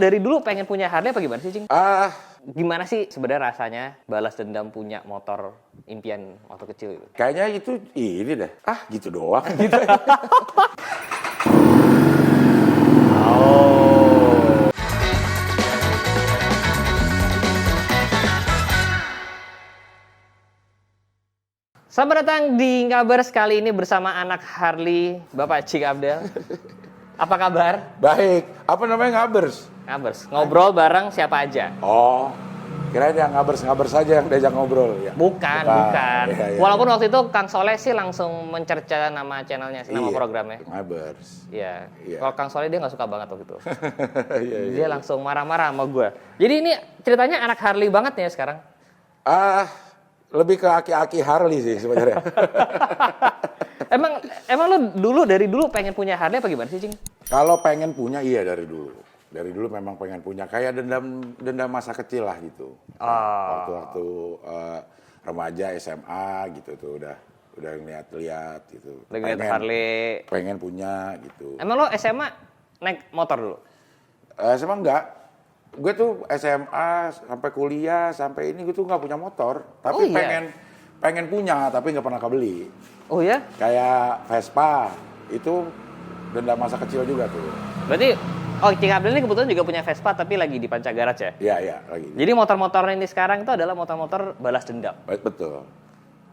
Dari dulu pengen punya Harley apa gimana sih, Cing? Ah, Gimana sih sebenarnya rasanya balas dendam punya motor impian waktu kecil gitu? kayaknya itu ini deh. Ah, gitu doang gitu. Oh. Selamat datang di Ngabers kali ini bersama anak Harley, Bapak Cik Abdel. Apa kabar? Baik. Apa namanya ngabers? Ngabers. Ngobrol bareng siapa aja? Oh, kirain yang ngabers saja yang diajak ngobrol ya. Bukan. Iya. Walaupun waktu itu Kang Soleh sih langsung mencerca nama channelnya, nama Iya, programnya. Ngabers. Iya. Iya. Kalau Kang Soleh dia nggak suka banget waktu itu. Iya. Dia langsung marah-marah sama gue. Jadi ini ceritanya anak Harley banget nih ya sekarang. Lebih ke aki-aki Harley sih sebenarnya. Emang lo dari dulu pengen punya Harley apa gimana sih, Cing? Kalau pengen punya iya dari dulu. Dari dulu memang pengen punya, kayak dendam masa kecil lah gitu. Waktu remaja SMA gitu tuh udah ngeliat-liat gitu. Lagi lihat Harley. Pengen punya gitu. Emang lo SMA naik motor dulu? SMA enggak. Gue tuh SMA sampai kuliah sampai ini gue tuh nggak punya motor, tapi pengen punya tapi nggak pernah kebeli. Oh ya? Kayak Vespa itu dendam masa kecil juga tuh. Berarti Cing Abdel ini kebetulan juga punya Vespa tapi lagi di Panca Garage ya? Iya lagi. Jadi motor-motor ini sekarang itu adalah motor-motor balas dendam. Betul.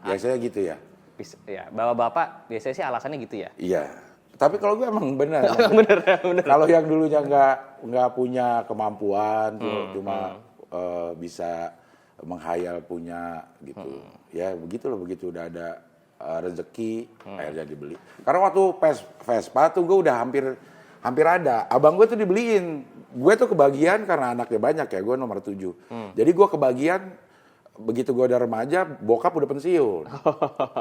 Biasanya gitu ya. Ya, bapak biasanya sih alasannya gitu ya? Iya. Tapi kalau gue emang benar. bener. Kalau yang dulunya nggak punya kemampuan, cuma bisa menghayal punya gitu. Ya begitu udah ada rezeki, akhirnya dibeli. Karena waktu Vespa tuh gue udah hampir ada. Abang gue tuh dibeliin. Gue tuh kebagian karena anaknya banyak ya, gue nomor 7. Jadi gue kebagian. Begitu gue udah remaja, bokap udah pensiun,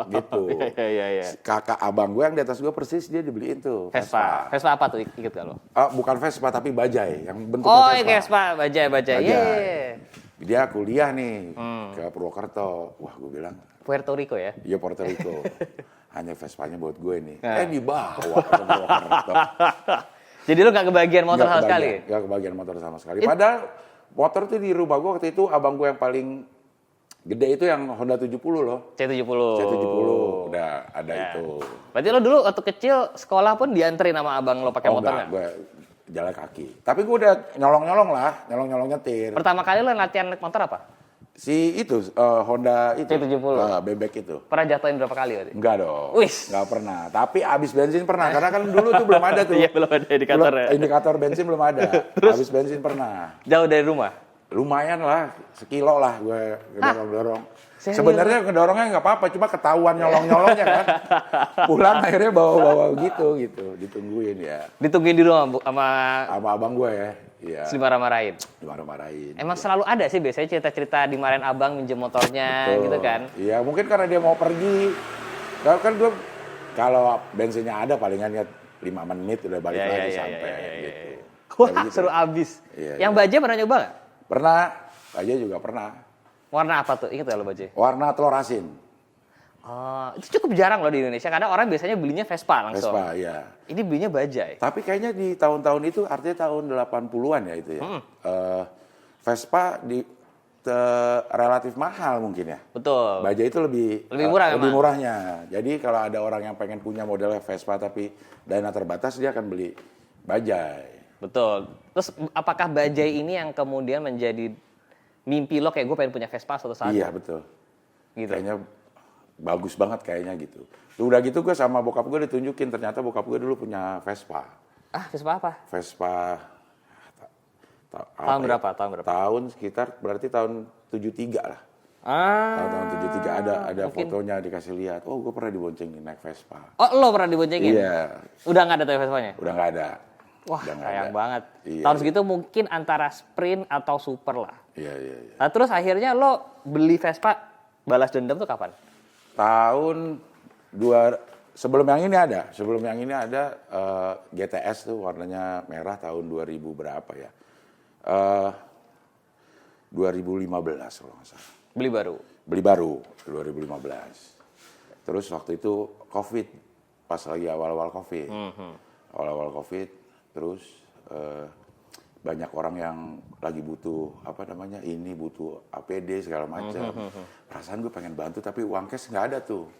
gitu. Iya. Kakak abang gue yang di atas gue persis dia dibeliin tuh Vespa apa tuh ikut gak lo? Bukan Vespa tapi bajai, yang bentuknya Vespa, bajai. Iya. Dia kuliah nih ke Purwokerto. Wah, gue bilang Puerto Rico ya? Iya, Puerto Rico. Hanya Vespanya buat gue nih. Dibawa ke Purwokerto. Jadi lu gak kebagian motor sama sekali? Gak kebagian motor sama sekali. Padahal motor tuh di rumah gue waktu itu abang gue yang paling gede itu yang Honda 70 loh. C70 udah ada itu. Berarti lo dulu waktu kecil sekolah pun dianterin sama abang lo pakai motor nggak? Gue jalan kaki. Tapi gue udah nyolong nyetir. Pertama kali lo latihan naik motor apa? Si itu Honda itu. C70. Bebek itu. Pernah jatuhin berapa kali berarti? Enggak dong. Wis. Enggak pernah. Tapi abis bensin pernah. Karena kan dulu tuh belum ada tuh. Iya, belum ada indikator ya. Indikator bensin belum ada. Abis bensin pernah. Jauh dari rumah? Lumayan lah, sekilo lah gue dorong. Sebenarnya ngedorongnya nggak apa-apa, cuma ketahuan nyolongnya kan. Pulang akhirnya bawa gitu, ditungguin ya. Ditungguin di rumah sama abang gue ya. Iya. Dimarah-marahin. Emang selalu ada sih biasanya cerita-cerita dimarahin abang minjem motornya. Betul. Gitu kan? Iya, mungkin karena dia mau pergi. Kan gue kalau bensinnya ada palingan ya 5 menit udah balik lagi sampai gitu. Wah, seru abis. Yang bajai pernah nyoba nggak? Pernah, aja juga pernah. Warna apa tuh? Ingat gak lo bajai? Warna telur asin. Itu cukup jarang loh di Indonesia, karena orang biasanya belinya Vespa langsung. Vespa, iya. Ini belinya bajai. Tapi kayaknya di tahun-tahun itu, artinya tahun 80-an ya itu ya. Vespa relatif mahal mungkin ya. Betul. Bajai itu lebih murah lebih murahnya. Jadi kalau ada orang yang pengen punya model Vespa tapi dana terbatas, dia akan beli bajai. Betul. Terus apakah bajai ini yang kemudian menjadi mimpi lo kayak gue pengen punya Vespa suatu saat? Iya, betul. Gitu. Kayaknya bagus banget kayaknya gitu. Udah gitu gue sama bokap gue ditunjukin, ternyata bokap gue dulu punya Vespa. Vespa apa? Vespa tahun berapa? Tahun sekitar berarti tahun 73 lah. Tahun 73 ada fotonya dikasih lihat. Oh, gue pernah diboncengin naik Vespa. Oh, lo pernah diboncengin? Iya. Udah nggak ada tuh Vespanya? Udah nggak ada. Wah, sayang banget. Iya. Tahun segitu mungkin antara sprint atau super lah. Iya. Nah, terus akhirnya lo beli Vespa balas dendam tuh kapan? Sebelum yang ini ada GTS tuh warnanya merah tahun 2000 berapa ya? 2015 kalau nggak salah. Beli baru 2015. Terus waktu itu COVID, pas lagi awal-awal COVID. Terus banyak orang yang lagi butuh ini butuh APD segala macam. Perasaan gue pengen bantu tapi uang cash nggak ada tuh.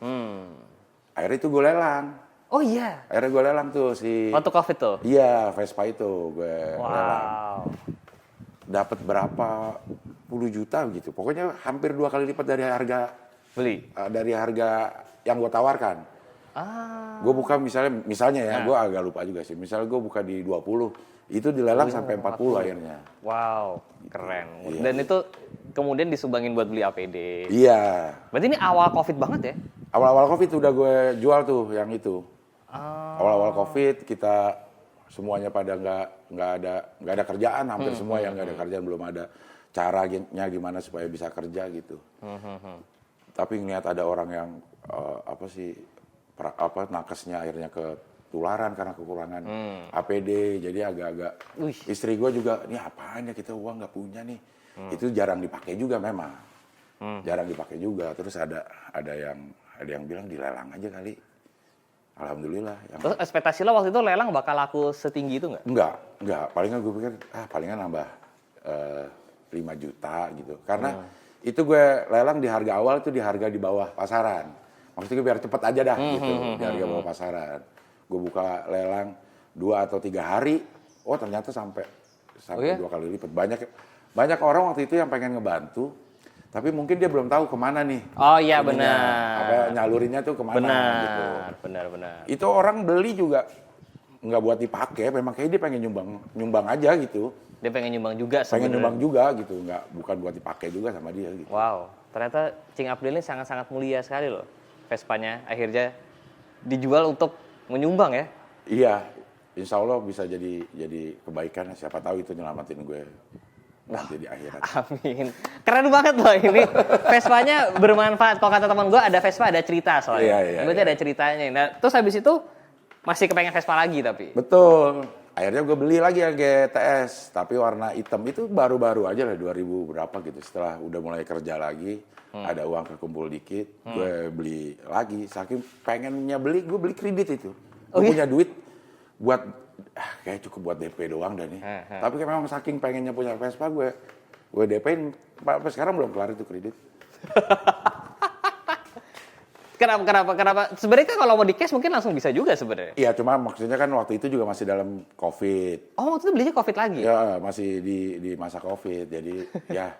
Akhirnya itu gue lelang. Oh iya. Akhirnya gue lelang tuh si. Waktu COVID tuh. Iya, Vespa itu gue lelang. Wow. Dapat berapa puluh juta gitu. Pokoknya hampir 2 kali lipat dari harga Beli. dari harga yang gue tawarkan. Gue buka misalnya ya, gue agak lupa juga sih. Misalnya gue buka di 20, itu dilelang sampai 40 akhirnya. Wow, keren. Iya. Dan itu kemudian disumbangin buat beli APD. Iya. Berarti ini awal COVID banget ya? Awal-awal COVID udah gue jual tuh yang itu. Ah. Awal-awal COVID kita semuanya pada nggak ada kerjaan, hampir semua yang nggak ada kerjaan, belum ada caranya gimana supaya bisa kerja gitu. Tapi ngeliat ada orang yang nakesnya akhirnya ketularan karena kekurangan APD, jadi agak-agak istri gue juga, ini apaan ya kita uang nggak punya nih. Itu jarang dipakai juga memang, jarang dipakai juga. Terus ada yang bilang dilelang aja kali. Alhamdulillah. Terus ekspektasi lo waktu itu lelang bakal laku setinggi itu nggak? Enggak. Palingan gue pikir, palingan nambah 5 juta gitu. Karena itu gue lelang di harga awal itu di harga di bawah pasaran. Maksudnya gue biar cepet aja dah gitu, di harga bawah pasaran. Gue buka lelang 2 atau 3 hari, ternyata sampai 2 kali lipat. Banyak orang waktu itu yang pengen ngebantu, tapi mungkin dia belum tahu kemana nih. Oh iya benar. Nyalurinnya tuh kemana gitu. Benar. Itu orang beli juga nggak buat dipakai, memang kayak dia pengen nyumbang aja gitu. Dia pengen nyumbang juga sebenarnya. Pengen nyumbang juga gitu, bukan buat dipakai juga sama dia gitu. Wow, ternyata Cing Abdel ini sangat-sangat mulia sekali loh. Vespanya akhirnya dijual untuk menyumbang ya. Iya, insya Allah bisa jadi kebaikan. Siapa tahu itu nyelamatin gue nanti di akhirat. Amin. Keren banget loh ini. Vespanya bermanfaat. Kalau kata teman gue ada Vespa ada cerita soalnya. Iya. Berarti ada ceritanya. Nah, terus habis itu masih kepengen Vespa lagi tapi. Betul. Akhirnya gue beli lagi yang GTS, tapi warna hitam. Itu baru-baru aja lah, 2000 berapa gitu. Setelah udah mulai kerja lagi, ada uang kekumpul dikit, gue beli lagi. Saking pengennya beli, gue beli kredit itu. Gue punya duit buat, kayak cukup buat DP doang dah nih. Tapi kayak memang saking pengennya punya Vespa, gue DP-in. Sampai sekarang belum kelar itu kredit. Kenapa? Sebenarnya kan kalau mau di cash mungkin langsung bisa juga sebenarnya. Iya, cuma maksudnya kan waktu itu juga masih dalam COVID. Oh, waktu itu belinya COVID lagi? Ya, masih di masa COVID. Jadi ya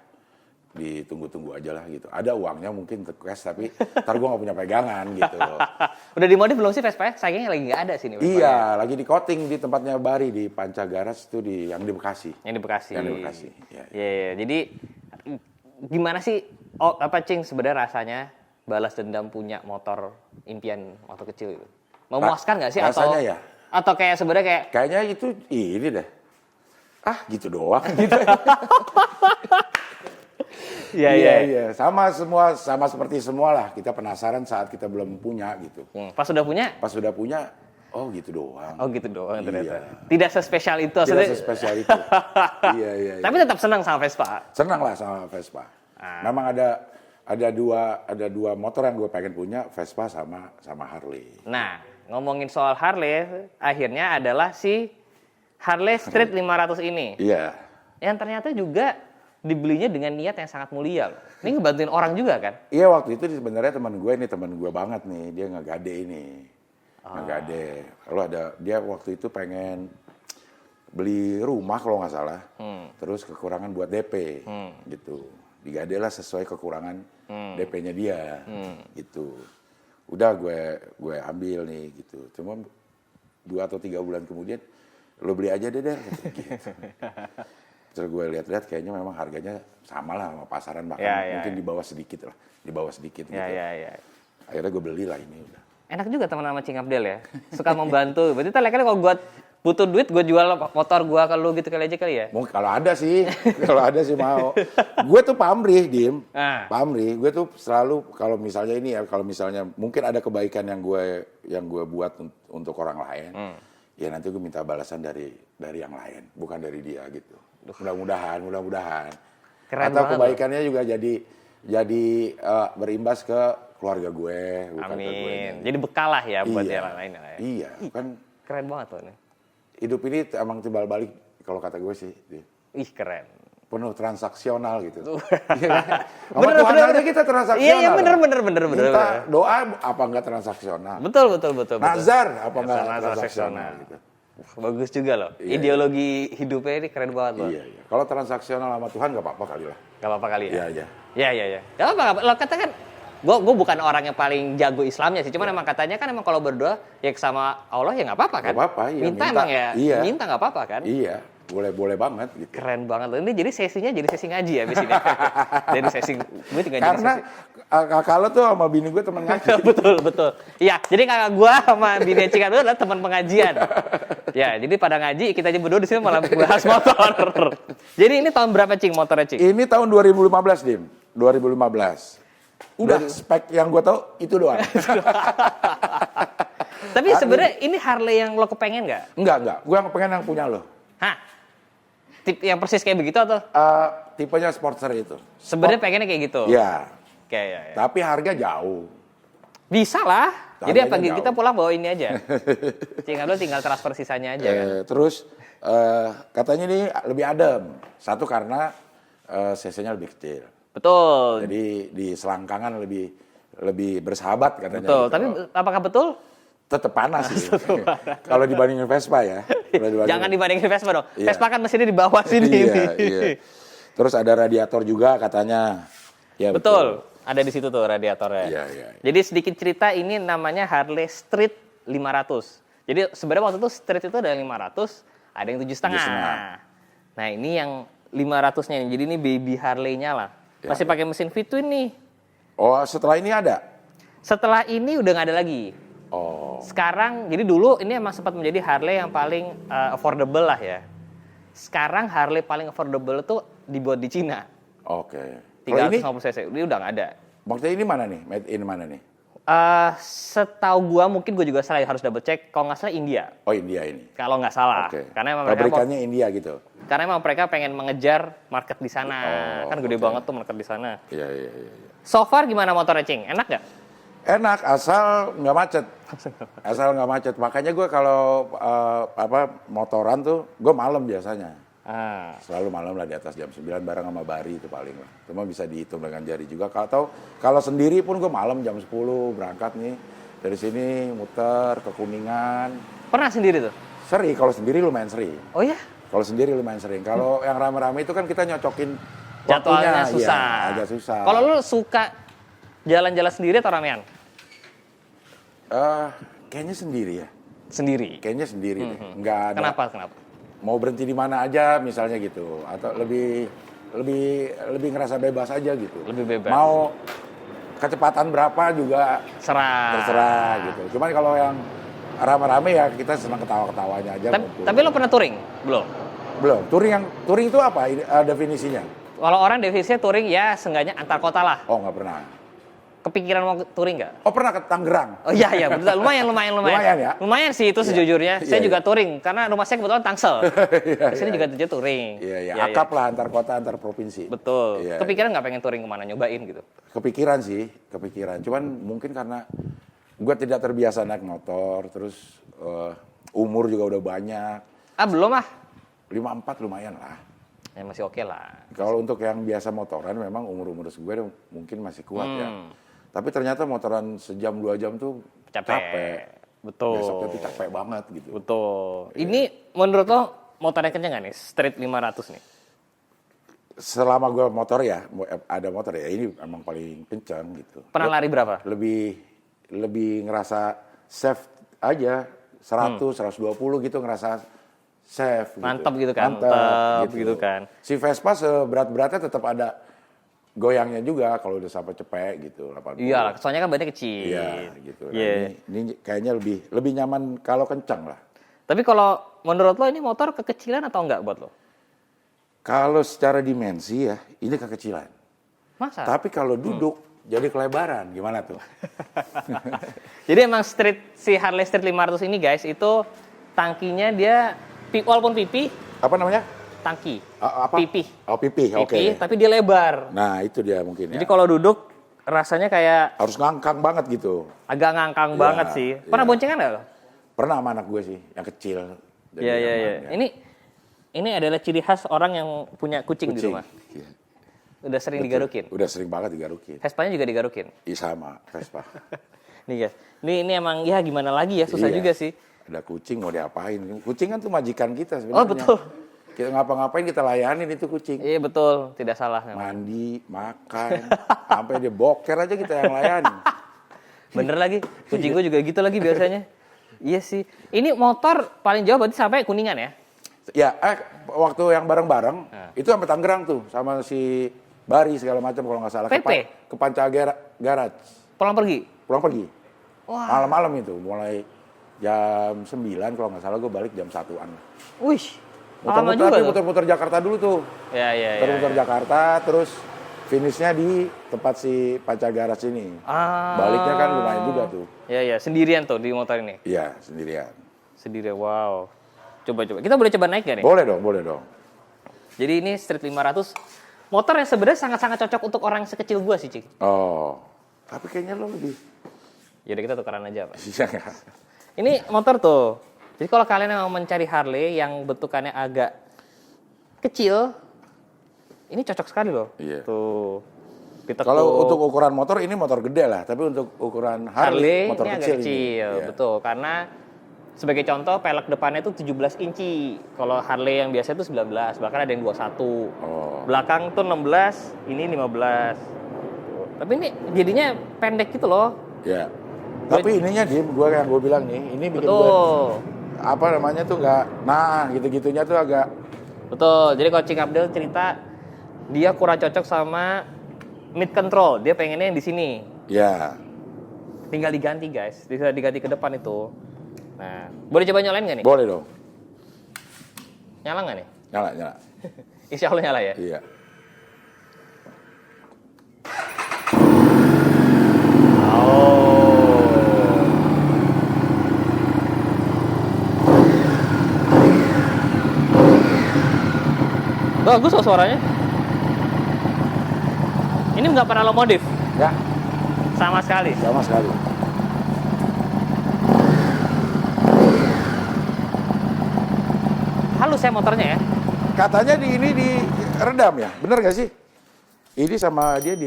ditunggu-tunggu aja lah gitu. Ada uangnya mungkin untuk cash, tapi ntar gue nggak punya pegangan gitu. Udah dimodif belum sih Vespa? Sayangnya lagi nggak ada sih nih. Iya, lagi di coating di tempatnya Bari di Panca Garage itu yang di Bekasi. Yang di Bekasi. Iya. Jadi gimana sih Cing sebenarnya rasanya balas dendam punya motor impian waktu kecil itu? Memuaskan nggak sih? Rasanya ya? Atau kayak sebenarnya kayaknya itu ini deh. Gitu doang gitu. Iya. Sama seperti semua lah. Kita penasaran saat kita belum punya gitu. Pas sudah punya? Pas sudah punya, gitu doang. Gitu doang ternyata. Iya. Tidak sespesial itu. Tidak sespesial itu. Iya. Tapi tetap senang sama Vespa? Senang lah sama Vespa. Memang ada dua motor yang gue pengen punya, Vespa sama Harley. Nah, ngomongin soal Harley, akhirnya adalah si Harley Street 500 ini. Iya. Yang ternyata juga dibelinya dengan niat yang sangat mulia. Ini ngebantuin orang juga kan? Iya, waktu itu sebenarnya teman gue banget nih, dia ngegade ini. Ngegade. Lalu dia waktu itu pengen beli rumah kalau nggak salah. Terus kekurangan buat DP gitu. Digade lah sesuai kekurangan DP-nya dia, gitu. Udah gue ambil nih, gitu. Cuma 2 atau 3 bulan kemudian, lo beli aja deh, gitu. Terus gue lihat-lihat kayaknya memang harganya sama lah sama pasaran, bahkan mungkin di bawah sedikit gitu. Iya. Akhirnya gue beli lah ini udah. Enak juga teman sama Cing Abdel ya, suka membantu. Berarti kali kalau gue butuh duit, gue jual motor gue ke lu gitu kali ya? Mungkin kalau ada sih mau. Gue tuh pamrih, Dim. Pamrih. Gue tuh selalu kalau misalnya mungkin ada kebaikan yang gue buat untuk orang lain, ya nanti gue minta balasan dari yang lain, bukan dari dia gitu. Mudah-mudahan. Keren atau banget kebaikannya juga jadi berimbas ke keluarga gue, bukan ke gue. Amin. Jadi bekal lah ya buat yang lain. Iya, kan keren banget loh ini. hidup ini emang timbal balik kalau kata gue sih. Ih, keren. Penuh transaksional gitu. Iya kan? Sama Bener, Tuhan bener, aja bener. kita transaksional. Iya, bener. Minta doa apa enggak transaksional? Betul. Nazar apa enggak Nazar transaksional gitu. Bagus juga loh. Iya, Ideologi hidupnya ini keren banget loh. Iya. Kalau transaksional sama Tuhan nggak apa-apa kali lah. Gak apa-apa kali ya? Iya. Iya. Gak apa-apa. Lo katakan, gue bukan orang yang paling jago Islamnya sih. Cuman emang katanya kan emang kalau berdoa ya sama Allah ya nggak apa-apa kan? Nggak apa-apa, iya. Minta emang ya, iya. minta nggak apa-apa kan? Iya, boleh banget gitu. Keren banget loh. Ini jadi sesinya jadi sesi ngaji ya abis ini. Jadi sesi, gue juga Karena jadi sesi. kakak lo tuh sama bini gue temen ngaji. betul. Iya, jadi kakak gue sama Bini Cika itu adalah teman pengajian. Ya, jadi pada ngaji kita aja berdua di sini malah bahas motor. Jadi ini tahun berapa Cing motornya Cing? Ini tahun 2015, Dim. 2015. Udah spek yang gue tahu itu doang. Tapi sebenarnya ini Harley yang lo kepengen nggak? Enggak. Gue yang pengen yang punya lo. Hah? Tip yang persis kayak begitu atau? Tipenya Sportster itu. Sebenarnya pengennya kayak gitu? Iya. Kayak ya. Tapi harga jauh. Bisa lah. Jadi apa Harganya kita jauh. pulang bawa ini aja. Tinggal transfer sisanya aja kan. Terus katanya ini lebih adem. Satu karena cc-nya lebih kecil. Betul. Jadi di selangkangan lebih bersahabat katanya. Betul. gitu. Tapi apakah betul? Tetap panas sih. Kalau dibandingin Vespa ya. Jangan dibandingin Vespa dong. Iya. Vespa kan mesinnya di bawah sini. Iya. Terus ada radiator juga katanya. Ya, Betul. Ada di situ tuh radiatornya. Iya. Jadi sedikit cerita ini namanya Harley Street 500. Jadi sebenarnya waktu itu Street itu ada 500, ada yang 7,5. Nah ini yang 500-nya nih. Jadi ini baby Harley-nya lah. Ya. Masih pakai mesin V-twin nih. Oh, setelah ini ada? Setelah ini udah nggak ada lagi. Oh. Sekarang, jadi dulu ini emang sempat menjadi Harley yang paling affordable lah ya. Sekarang Harley paling affordable itu dibuat di Cina. Oke. Kalau ini 350 cc, ini udah nggak ada. maksudnya ini mana nih? Made in mana nih? Setahu gua mungkin gue juga salah, harus double check. Kalau nggak salah India. Oh, India ini. Kalau nggak salah. Oke. Karena emang mereka pabrikannya India gitu. karena emang mereka pengen mengejar market di sana. Oh, Kan gede oke. banget tuh market di sana. Iya. So far gimana motornya, Cing? Enak nggak? Enak asal nggak macet. Makanya gue kalau motoran tuh gue malam biasanya. Selalu malam lah di atas jam 9 bareng sama Bari itu paling lah. Cuma bisa dihitung dengan jari juga. Kalau sendiri pun gue malam jam 10 berangkat nih. Dari sini muter ke Kuningan. Pernah sendiri tuh? Sering, kalau sendiri lumayan sering. Oh ya? Kalau sendiri lumayan sering. Kalau yang rame-rame itu kan kita nyocokin Jadwalnya waktunya. susah. Iya, agak susah. Kalau lu suka jalan-jalan sendiri atau ramean? Kayaknya sendiri ya. Sendiri. Kayaknya sendiri deh. Nggak ada. Kenapa? Mau berhenti di mana aja misalnya gitu, atau lebih ngerasa bebas aja gitu. Lebih bebas. Mau kecepatan berapa juga terserah gitu. Cuman kalau yang rame-rame ya kita senang ketawa-ketawanya aja. Tapi lo pernah touring? Belum. Touring itu apa definisinya? Kalau orang definisinya touring ya seenggaknya antar kota lah. Oh, nggak pernah. Kepikiran mau touring nggak? Oh, pernah ke Tangerang. Oh iya betul. Lumayan. Lumayan ya? Lumayan sih itu sejujurnya. Saya juga touring karena rumah saya kebetulan Tangsel. Di sini juga tujuh touring. Iya. Akap lah antar kota, antar provinsi. Betul. Iya, Kepikiran nggak pengen touring kemana, nyobain gitu? Kepikiran. Cuman mungkin karena gue tidak terbiasa naik motor, terus umur juga udah banyak. Belum ah. 54 lumayan lah. Ya masih oke lah. Kalau untuk yang biasa motoran memang umur gue mungkin masih kuat ya. Tapi ternyata motoran sejam 2 jam tuh capek. Betul. Besoknya tuh capek banget gitu. Betul. Ini menurut lo motornya kenceng nggak nih? Street 500 nih? Selama gue ada motor ya ini emang paling kencang gitu. Pernah lari berapa? Lebih ngerasa safe aja. 100, 120 gitu ngerasa safe. Mantap gitu kan? Mantap gitu kan. Si Vespa seberat-beratnya tetap ada goyangnya juga kalau udah sampai cepek gitu. 80. Iya, soalnya kan badannya kecil. Iya gitu. Nah, Iya. ini kayaknya lebih nyaman kalau kencang lah. Tapi kalau menurut lo ini motor kekecilan atau enggak buat lo? Kalau secara dimensi ya ini kekecilan. Masa? Tapi kalau duduk jadi kelebaran, gimana tuh? Jadi emang si Harley Street 500 ini guys, itu tangkinya dia walaupun pipi, Apa namanya? tangki. Apa? Pipi. Oh, pipi. Oke. Tapi dia lebar. Nah, itu dia mungkin Jadi ya. kalau duduk rasanya kayak Harus ngangkang banget gitu. agak ngangkang Iya, banget sih. Pernah iya. boncengan nggak lo? Pernah sama anak gue sih, yang kecil. Jadi Iya. aman, ya. Ini ini adalah ciri khas orang yang punya kucing di rumah. Iya. Udah sering Betul. digarukin. Udah sering banget digarukin. Vespanya juga digarukin. Iya sama, Vespa. Nih guys, ini emang ya gimana lagi ya, susah Iya. juga sih. Ada kucing mau diapain? Kucing kan tuh majikan kita sebenarnya. Oh betul. Kita ngapa-ngapain kita layanin itu kucing. Iya betul, tidak salah. Mandi, makan, sampai dia boker aja kita yang layanin. Bener lagi, kucing gue juga gitu lagi biasanya. Iya sih. Ini motor paling jauh berarti sampai Kuningan ya? Ya, waktu yang bareng-bareng itu sampai Tangerang tuh sama si Bari segala macam kalau nggak salah. PP? Ke Panca Garage. Pulang pergi? Pulang pergi. Wah. Malam-malam itu, mulai jam 9 kalau nggak salah gue balik jam 1-an. Wih, lama Muter-muter, juga tapi tuh. muter-muter Jakarta dulu tuh. Ya. Muter-muter Jakarta, terus finishnya di tempat si Panca Garage ini. Baliknya kan lumayan juga tuh. Ya, sendirian tuh di motor ini. Iya, sendirian. Sendirian, wow. Coba. Kita boleh coba naik gak nih? Boleh dong. Jadi ini Street 500. Motor yang sebenarnya sangat-sangat cocok untuk orang sekecil gua sih, Cik. Oh, tapi kayaknya lo lebih. Yaudah kita tukeran aja, Pak. Iya nggak? Ini motor tuh. Jadi kalau kalian yang mau mencari Harley yang bentukannya agak kecil, ini cocok sekali loh. Iya. Tuh. Ditekuk. Kalau untuk ukuran motor ini motor gede lah, tapi untuk ukuran Harley motor ini kecil agak kecil, ini. Iya. betul. Karena sebagai contoh pelek depannya itu 17 inci. Kalau Harley yang biasa itu 19, bahkan ada yang 21. Oh. Belakang tuh 16, ini 15. Tapi ini jadinya pendek gitu loh. Ya. Tapi ininya gua yang gue bilang nih, ini bikin gue Betul. apa namanya tuh nggak, nah gitu-gitunya tuh agak. Betul. Jadi kalau Cing Abdel cerita dia kurang cocok sama mid control. Dia pengennya yang di sini. Ya. Tinggal diganti guys. Bisa diganti ke depan itu. Nah, boleh coba nyalain nggak nih? Boleh dong. Nyala nggak nih? Nyala. Insya Allah nyala ya. Iya. Bagus kok suaranya. Ini nggak pernah lo modif? Ya, Sama sekali. sama sekali. Halus ya motornya ya? Katanya ini diredam ya, bener gak sih? Ini sama dia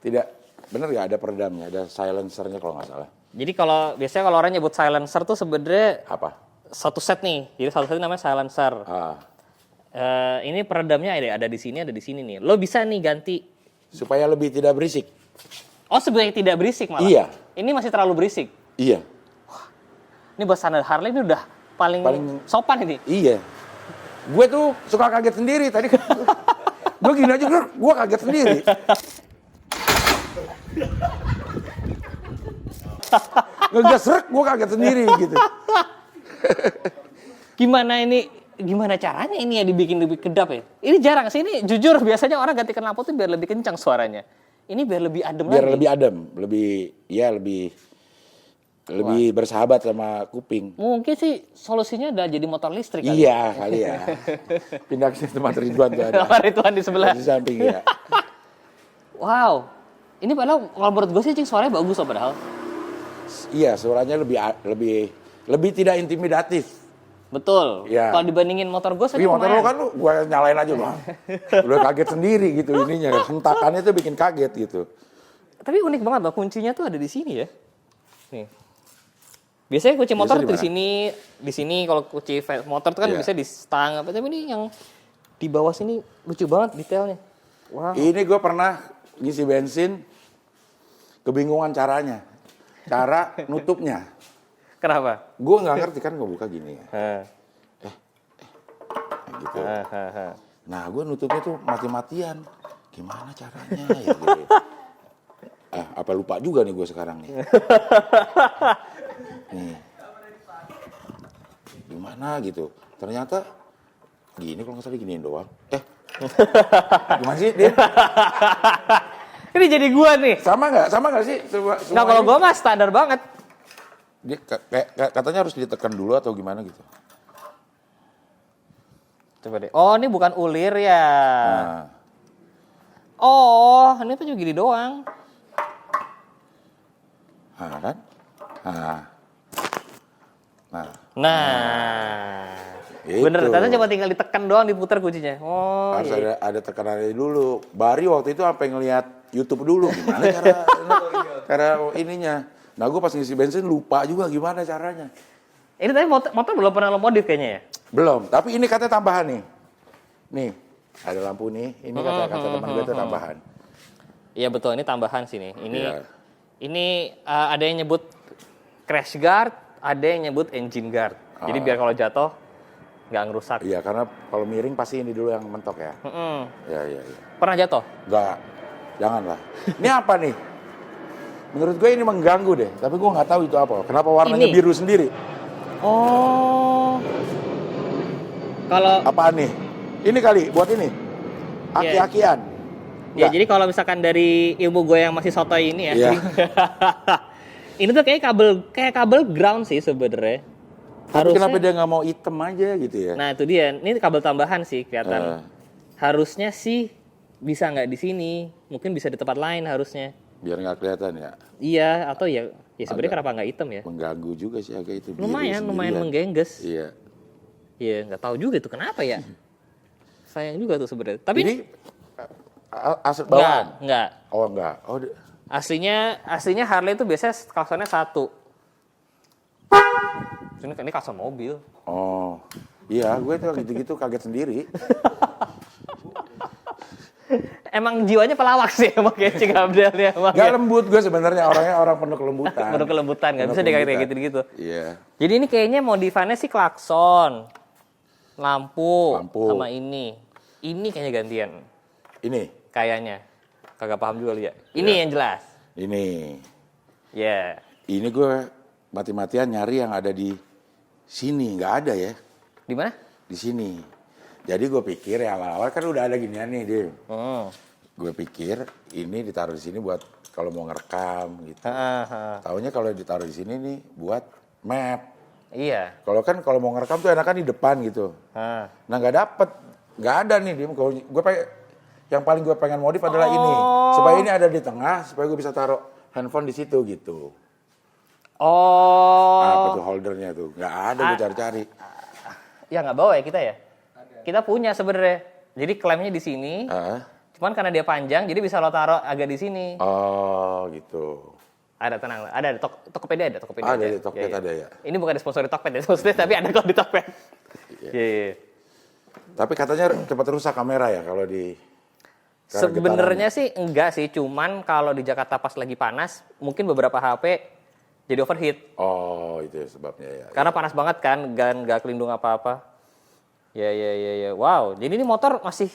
tidak bener gak ada peredamnya, ada silencernya kalau nggak salah. Jadi biasanya kalau orang nyebut silencer tuh sebenarnya Apa? satu set nih. Jadi satu set namanya silencer. Ini peredamnya ada di sini, ada di sini nih. Lo bisa nih ganti. Supaya lebih tidak berisik. Oh sebenarnya tidak berisik malah. Iya. Ini masih terlalu berisik. Iya. Ini buat standar Harley ini udah paling sopan ini. Iya. Gue tuh suka kaget sendiri tadi. Gue gini aja, gue kaget sendiri. Ngegas rek, gue kaget sendiri gitu. Gimana caranya ini ya dibikin lebih kedap ya? Ini jarang sih, ini jujur biasanya orang ganti knalpot tuh biar lebih kencang suaranya. Ini biar lebih adem Biar lagi. lebih adem, lebih bersahabat sama kuping. Mungkin sih solusinya udah jadi motor listrik kali. Iya kali ya. Pindah ke tempat Ridwan tuh ada. Ridwan di sebelah. Di samping ya. Wow. Ini padahal kalau menurut gue sih Cing suaranya bagus loh padahal. Iya, suaranya lebih tidak intimidatif. Betul. Iya. Kalau dibandingin motor gue saja Tapi motor lo lumayan. kan gue nyalain aja bang. Udah kaget sendiri gitu ininya. Hentakannya tuh bikin kaget gitu. Tapi unik banget loh, kuncinya tuh ada di sini ya. Nih. Biasanya kunci motor Biasa tuh di sini kalau kunci motor tuh kan Iya. bisa di stang apa, tapi ini yang di bawah sini lucu banget detailnya. Wow. Ini gue pernah ngisi bensin, kebingungan caranya. Cara nutupnya. Kenapa? Gue nggak ngerti kan gue buka gini ya. Gitu. Nah gue nutupnya tuh mati-matian. Gimana caranya ya gitu. Apa lupa juga nih gue sekarang nih. Nih. Gimana gitu. Ternyata gini kalau nggak salah giniin doang. Gimana sih Din? Ini jadi gua nih. Sama nggak sih? Semua Nah kalau ini? gua mah standar banget. Dia kayak katanya harus ditekan dulu atau gimana gitu. Coba deh. Oh ini bukan ulir ya. Nah, Oh ini tuh juga gini doang. kan? Nah. Nah. Gitu. Bener, ternyata cuma tinggal ditekan doang, diputar kuncinya. Oh, Harus iya. ada tekanannya dulu. Bari waktu itu sampai ngelihat YouTube dulu gimana cara ininya. Nah gue pas ngisi bensin lupa juga gimana caranya. Ini tadi motor belum pernah lo modif kayaknya ya? Belum, tapi ini katanya tambahan nih. Nih, ada lampu nih. Ini kata teman gue itu tambahan. Iya betul, ini tambahan sih nih. Iya. Ini ada yang nyebut crash guard, ada yang nyebut engine guard. Jadi biar kalau jatuh nggak ngerusak. Iya, karena kalau miring pasti ini dulu yang mentok ya. Iya. Pernah jatuh? Enggak, janganlah. Ini apa nih? Menurut gue ini mengganggu deh, tapi gue nggak tahu itu apa. Kenapa warnanya Ini? biru sendiri? Oh, kalau Apaan nih? Ini kali, buat ini. Aki-akian. ya jadi kalau misalkan dari ilmu gue yang masih sotoy ini ya, Iya. ini tuh kayak kabel ground sih sebenarnya. Tapi kenapa dia nggak mau item aja gitu ya? Nah itu dia, ini kabel tambahan sih kelihatan. Harusnya sih bisa nggak di sini, mungkin bisa di tempat lain harusnya. Biar nggak kelihatan ya. Iya, atau ya sebenarnya kenapa nggak hitam ya? Mengganggu juga sih agak itu. biru Lumayan sendirian. menggengges. Iya. Iya, nggak tahu juga itu kenapa ya. Sayang juga tuh sebenarnya. Tapi Ini aset bawaan? enggak. Oh enggak. Oh, Aslinya Harley itu biasanya klaksonnya 1. Ini klakson mobil. oh. Iya, gue tuh gitu-gitu kaget sendiri. Emang jiwanya pelawak sih emang kayak Cing Abdel ya. Gak lembut gue sebenarnya, orangnya orang penuh kelembutan. Penuh kelembutan, nggak bisa Penuh kayak kelembutan. gitu-gitu. Iya. Jadi ini kayaknya modifannya sih klakson, lampu, Lampu. sama ini. Ini kayaknya gantian. Ini, Kayaknya. Kagak paham juga lihat. Ini yang jelas. ini. Ya. Ini gue mati-matian nyari yang ada di sini, nggak ada ya. Di mana? Di sini. Jadi gue pikir ya awal-awal kan udah ada ginian nih, Dim. Gue pikir ini ditaruh di sini buat kalau mau ngerekam gitu. Taunya kalau ditaruh di sini nih buat map. Iya. Kalau mau ngerekam tuh enakan di depan gitu. Nah nggak dapet, nggak ada nih, Dim. Kalau gue yang paling gue pengen modif adalah ini, supaya ini ada di tengah, supaya gue bisa taruh handphone di situ gitu. Apa tuh holdernya tuh? Nggak ada, gue cari-cari. Ya nggak bawa ya kita ya. Kita punya sebenarnya. Jadi klemnya di sini. Cuman karena dia panjang, jadi bisa lo taruh agak di sini. Oh gitu. Ada tenang, ada Tokopedia ada Tokopedia. Ada di Tokped ada ya. Ini bukan sponsori Tokped ya, maksudnya tapi ada kok di Tokped. Iya. Tapi katanya cepat rusak kamera ya kalau di. Sebenarnya sih enggak sih, cuman kalau di Jakarta pas lagi panas, mungkin beberapa HP jadi overheat. Oh itu ya sebabnya ya. Karena panas banget kan, nggak kelindung apa-apa. Ya. Wow, jadi ini motor masih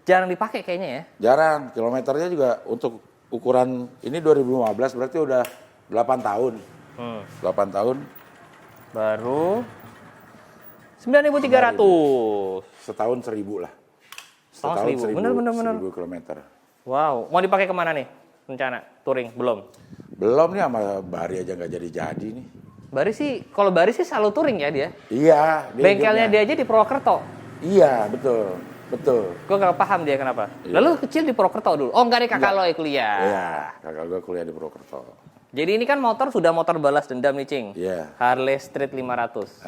jarang dipakai kayaknya ya. Jarang, kilometernya juga untuk ukuran ini 2015 berarti udah 8 tahun. 8 tahun. Baru 9.300. Setahun 1.000 lah. Setahun 1.000. Bener. 1.000 kilometer. Wow, mau dipakai kemana nih? Rencana touring belum? Belum nih sama Bari aja nggak jadi nih. Kalau Bari sih selalu touring ya dia. Iya. Bengkelnya dia aja di Purwokerto. Iya betul. Gue gak paham dia kenapa. Iya. Lalu kecil di Purwokerto dulu. Oh enggak nih kakak lo yang kuliah. Iya, kakak gue kuliah di Purwokerto. Jadi ini kan motor balas dendam nih Cing. Iya. Harley Street 500.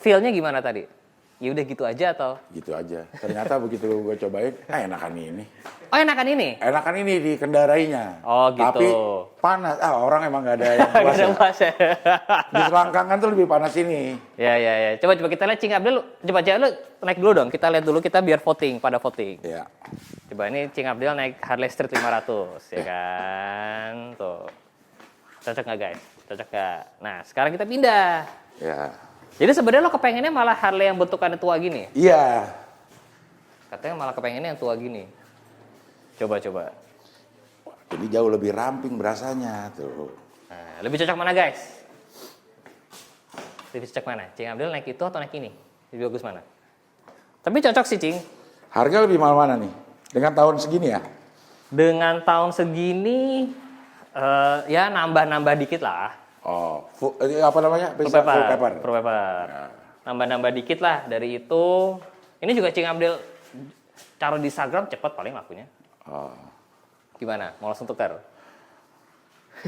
Feel-nya gimana tadi? Ya udah gitu aja atau? Gitu aja. Ternyata begitu gue cobain, enakan ini. Oh enakan ini? Enakan ini dikendarainya. Oh gitu. Tapi panas. Orang emang nggak ada yang puas ya. Pas ya. Di selangkangan tuh lebih panas ini. Ya. Coba kita lihat Cing Abdel. Coba lu naik dulu dong. Kita lihat dulu, kita biar pada voting. Iya. Coba ini Cing Abdel naik Harley Street 500 ya kan. Tuh. Cocok nggak guys? Cocok nggak? Nah sekarang kita pindah. Ya. Jadi sebenarnya lo kepengennya malah Harley yang bentukannya tua gini? Iya. Katanya malah kepengennya yang tua gini. Coba. Jadi jauh lebih ramping berasanya tuh. Nah, lebih cocok mana guys? Lebih cocok mana? Cing Abdel naik itu atau naik ini? Lebih bagus mana? Tapi cocok sih Cing. Harga lebih mahal mana nih? Dengan tahun segini ya? Dengan tahun segini, ya nambah-nambah dikit lah. Oh, apa namanya? Full paper. Ya. Nambah-nambah dikit lah dari itu. Ini juga Cing Abdel taruh di Instagram cepat paling lakunya. Oh. Gimana? Mau langsung tukar?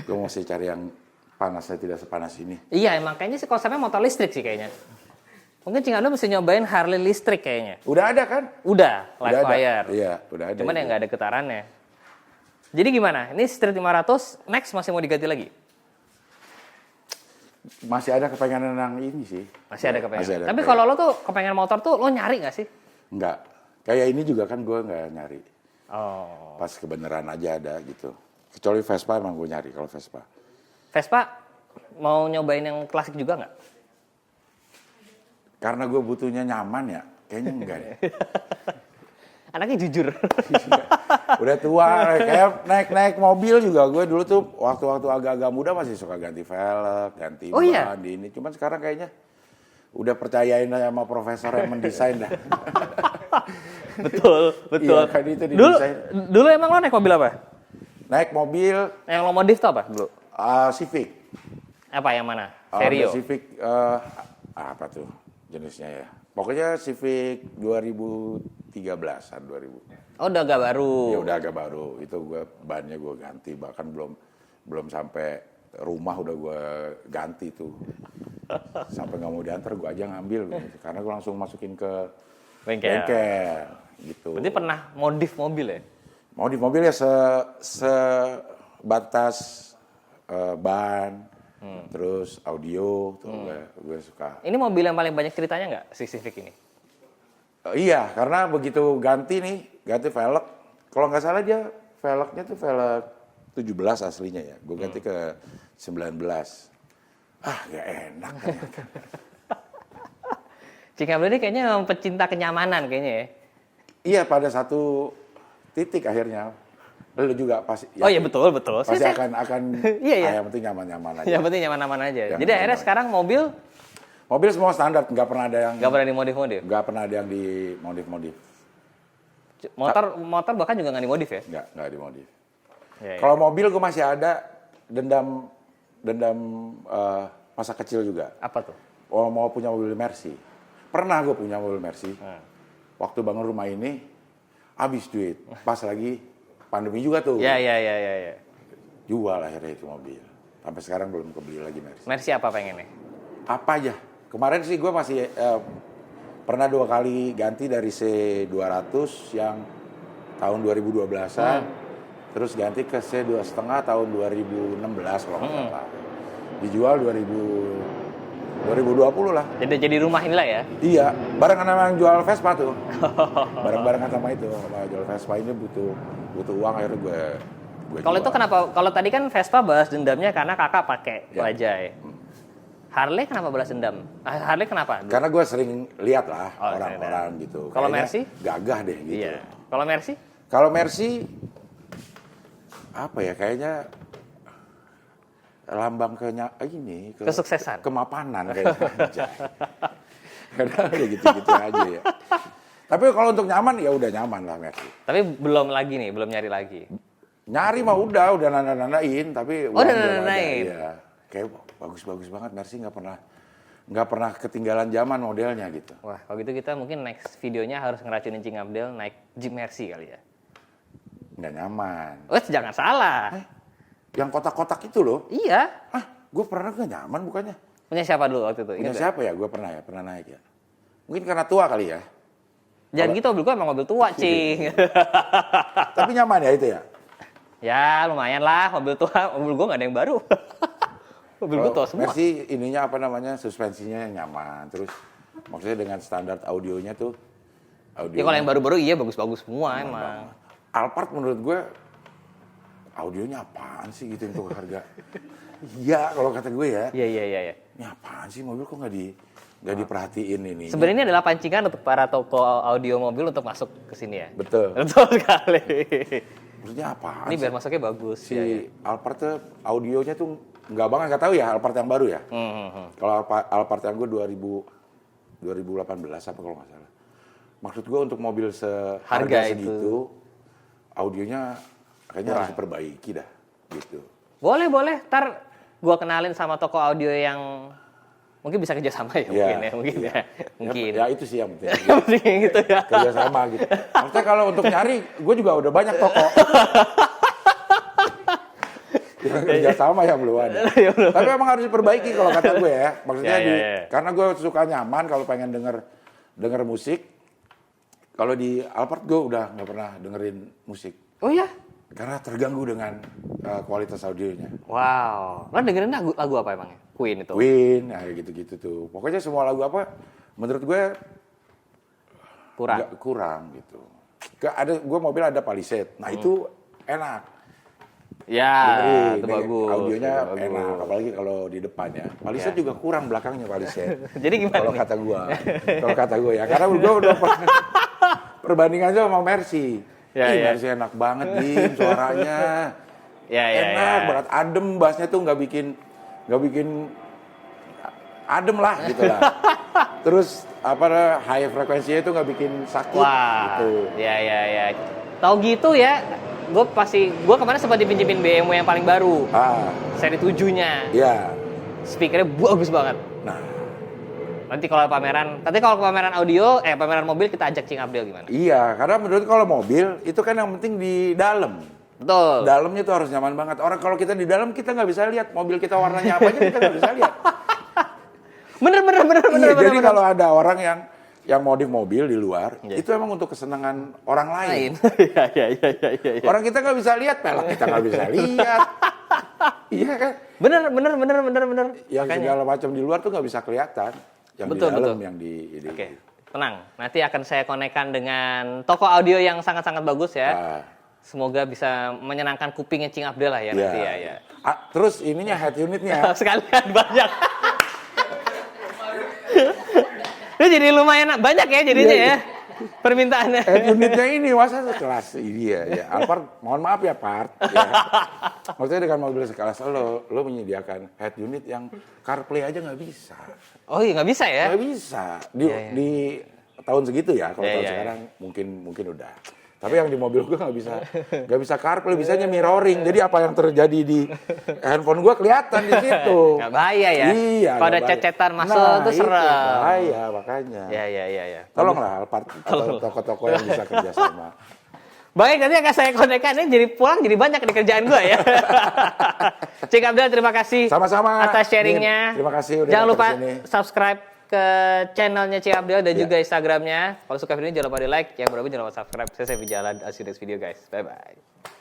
Gue mesti cari yang panasnya tidak sepanas ini. Iya, emang kayaknya sih konsepnya motor listrik sih kayaknya. Mungkin Cing Abdel mesti nyobain Harley listrik kayaknya. Udah ada kan? Udah, live Udah ada. wire. Iya, udah ada. Cuman itu. ya nggak ada getarannya. Jadi gimana? Ini Street 500, next masih mau diganti lagi? Masih ada kepengenan yang ini sih. Masih ada kepengen. Masih ada Tapi kepengen. kalau lo tuh kepengen motor tuh, lo nyari nggak sih? Enggak. Kayak ini juga kan gue nggak nyari. Oh. Pas kebenaran aja ada gitu. Kecuali Vespa emang gue nyari kalau Vespa. Vespa, mau nyobain yang klasik juga nggak? Karena gue butuhnya nyaman ya, kayaknya enggak deh. Anaknya jujur. Udah tua, kayak naik mobil juga. Gue dulu tuh waktu-waktu agak-agak muda masih suka ganti velg, ganti ban, iya? di ini. Cuman sekarang kayaknya udah percayain aja sama profesor yang mendesain dah. Betul. Iya, kan itu Dulu, didesain. dulu emang lo naik mobil apa? Naik mobil Yang lo modif tuh apa dulu? Civic. Apa yang mana? Honda Vario? Civic apa tuh jenisnya ya? Pokoknya Civic 2013-an 2000. Oh, udah agak baru. Ya udah agak baru. Itu gue bannya gue ganti, bahkan belum sampai rumah udah gue ganti tuh. Sampai nggak mau diantar gue aja ngambil gitu. Karena gue langsung masukin ke Bengkel. gitu. Berarti pernah modif mobil ya? Modif mobil ya sebatas ban, terus audio tuh gue suka. Ini mobil yang paling banyak ceritanya nggak, si Civic ini? Iya, karena begitu ganti velg. Kalau nggak salah dia velgnya tuh velg 17 aslinya ya. Gue ganti ke 19. Ah, nggak enak ternyata. Cing Abdel ini kayaknya memang pecinta kenyamanan kayaknya ya? Iya, pada satu titik akhirnya. Lu juga pasti. Oh iya betul. Pasti akan. Iya. Yang penting nyaman-nyaman aja. Yang penting nyaman-nyaman aja. Yang Jadi akhirnya nyaman. sekarang mobil Mobil semua standar, nggak pernah ada yang. nggak pernah dimodif-modif? Nggak pernah ada yang dimodif-modif. Motor bahkan juga nggak dimodif ya? Nggak dimodif. Iya. Kalau mobil gue masih ada dendam masa kecil juga. Apa tuh? Oh, mau punya mobil Mercy. Pernah gue punya mobil Mercy. Waktu bangun rumah ini, habis duit. Pas lagi pandemi juga tuh. Iya. Jual akhirnya itu mobil. Sampai sekarang belum kebeli lagi Mercy. Mercy apa pengennya? Apa aja. Kemarin sih gue masih pernah 2 kali ganti dari C200 yang tahun 2012-an. Terus ganti ke C2,5 tahun 2016 kalau nggak salah. Dijual 2020 lah. Jadi rumah inilah ya? Iya, barengan sama yang jual Vespa tuh. Bareng-barengan sama itu, sama jual Vespa ini butuh uang akhirnya gue Kalau jual. itu kenapa? Kalau tadi kan Vespa balas dendamnya karena kakak pakai Ya. Bajaj. Harley kenapa balas dendam? Harley kenapa? Karena gue sering lihat lah Oh, orang-orang gitu. Kalau Kayaknya Mercy? Gagah deh gitu. Iya. Kalau Mercy? Kalau Mercy apa ya, kayaknya lambang Kesuksesan. kemapanan kayaknya. Karena udah gitu-gitu aja ya. Tapi kalau untuk nyaman ya udah nyaman lah Mercy. Tapi belum nyari lagi. Nyari mah udah nanda-nandain, tapi Oh, uang udah belum ada. nanda-nandain. Iya. Kayak bagus-bagus banget Mercy, nggak pernah ketinggalan zaman modelnya gitu. Wah, kalau gitu kita mungkin next videonya harus ngeracunin Cing Abdel naik Jeep Mercy kali ya. Nggak nyaman. Jangan salah. Yang kotak-kotak itu loh. Iya. Gue pernah nggak nyaman bukannya. Punya siapa dulu waktu itu? Punya Ingat nggak? siapa ya? Gue pernah naik ya. Mungkin karena tua kali ya. Jangan gitu, mobil gua emang mobil tua, Cing. Tapi nyaman ya itu ya. Ya, lumayan lah mobil tua. Mobil gua nggak ada yang baru. Mobil gua tua semua. Mercy ininya apa namanya, suspensinya nyaman. Terus maksudnya dengan standar audionya tuh. Ya kalau yang baru-baru iya bagus-bagus semua emang. Alphard menurut gue audionya apaan sih gitu untuk harga. Iya kalau kata gue ya. Iya. Ini apaan sih mobil kok nggak diperhatiin ini. Sebenarnya ini adalah pancingan untuk para toko audio mobil untuk masuk ke sini ya. Betul. Betul sekali. Maksudnya apaan? Ini sih? biar masuknya bagus. Si Iya. Alphard tuh audionya tuh nggak banget, nggak tahu ya Alphard yang baru ya. Kalau Alphard yang gue 2018 apa kalau nggak salah. Maksud gue untuk mobil Harga seharga itu. segitu, audionya kayaknya harus diperbaiki dah gitu. Boleh. Ntar gua kenalin sama toko audio yang mungkin bisa kerjasama ya, mungkin ya. Mungkin. Ya itu sih yang penting. Yang penting gitu ya. Kerjasama gitu. Maksudnya kalau untuk nyari, gue juga udah banyak toko. Kerja sama yang belum ada. Tapi emang harus diperbaiki kalau kata gue ya. Maksudnya karena gue suka nyaman kalau pengen denger musik. Kalau di Alphard gue udah nggak pernah dengerin musik. Oh ya? Karena terganggu dengan kualitas audionya. Wow. Lo dengerin lagu apa emangnya? Queen itu? Queen, nah gitu-gitu tuh. Pokoknya semua lagu apa, menurut gue kurang gitu. Gue mobil ada Palisade, nah itu enak. Ya, dengerin, itu bagus. Audionya bagus. enak, apalagi kalau di depannya. Palisade juga kurang belakangnya Palisade. Jadi gimana? Kalau kata gue ya, karena gue udah perbandingannya sama Mercy. Mercy enak banget suaranya. Enak banget, adem, bassnya tuh nggak bikin adem lah gitu lah. Terus high frekuensinya itu nggak bikin sakit. Wah, gitu. ya. Tahu gitu ya, gue kemarin sempat dipinjemin BMW yang paling baru, seri 7-nya. Iya. Speakernya bagus banget. Nah, nanti kalau pameran audio, pameran mobil kita ajak Cing Abdel gimana? iya, karena menurut kalau mobil itu kan yang penting di dalam. Betul. Dalamnya tuh harus nyaman banget. Orang kalau kita di dalam kita nggak bisa lihat mobil kita warnanya apa aja kita nggak bisa lihat. Bener. Jadi kalau ada orang yang modif mobil di luar, itu emang untuk kesenangan orang lain. Iya. Orang kita nggak bisa lihat, pelek kita nggak bisa lihat. Iya kan? Bener. Yang segala macam di luar tuh nggak bisa kelihatan. Yang betul, di dalam, betul. yang di Oke, tenang. Nanti akan saya konekkan dengan toko audio yang sangat-sangat bagus ya. Semoga bisa menyenangkan kupingnya Cing Abdel lah ya nanti ya. Terus ininya head unitnya. Sekalian banyak. Itu jadi lumayan banyak ya jadinya ya permintaannya. Head unitnya ini masa sekelas ini ya. Alphard, mohon maaf ya Part. Ya. Maksudnya dengan mobil sekelas lo menyediakan head unit yang CarPlay aja nggak bisa. Oh iya nggak bisa ya? Nggak bisa. Di tahun segitu ya. Kalau tahun sekarang mungkin udah. Tapi yang di mobil gue nggak bisa CarPlay, bisanya mirroring. Jadi apa yang terjadi di handphone gue kelihatan di situ. Nggak bahaya ya? Iya. Kalau ada cecetan masuk tuh serem. Bahaya makanya. Iya. Tolonglah Alphard atau toko-toko yang bisa kerjasama. Baik, nanti akan saya konekkan ini jadi pulang jadi banyak di kerjaan gue ya. Cing Abdel, terima kasih. Sama-sama. Atas sharingnya. Terima kasih udah Jangan lupa kesini. subscribe ke channelnya Cing Abdel dan juga Instagramnya. Kalau suka video ini jangan lupa di like, yang berapa jangan lupa subscribe. Saya Jalan, see you next video guys. Bye bye.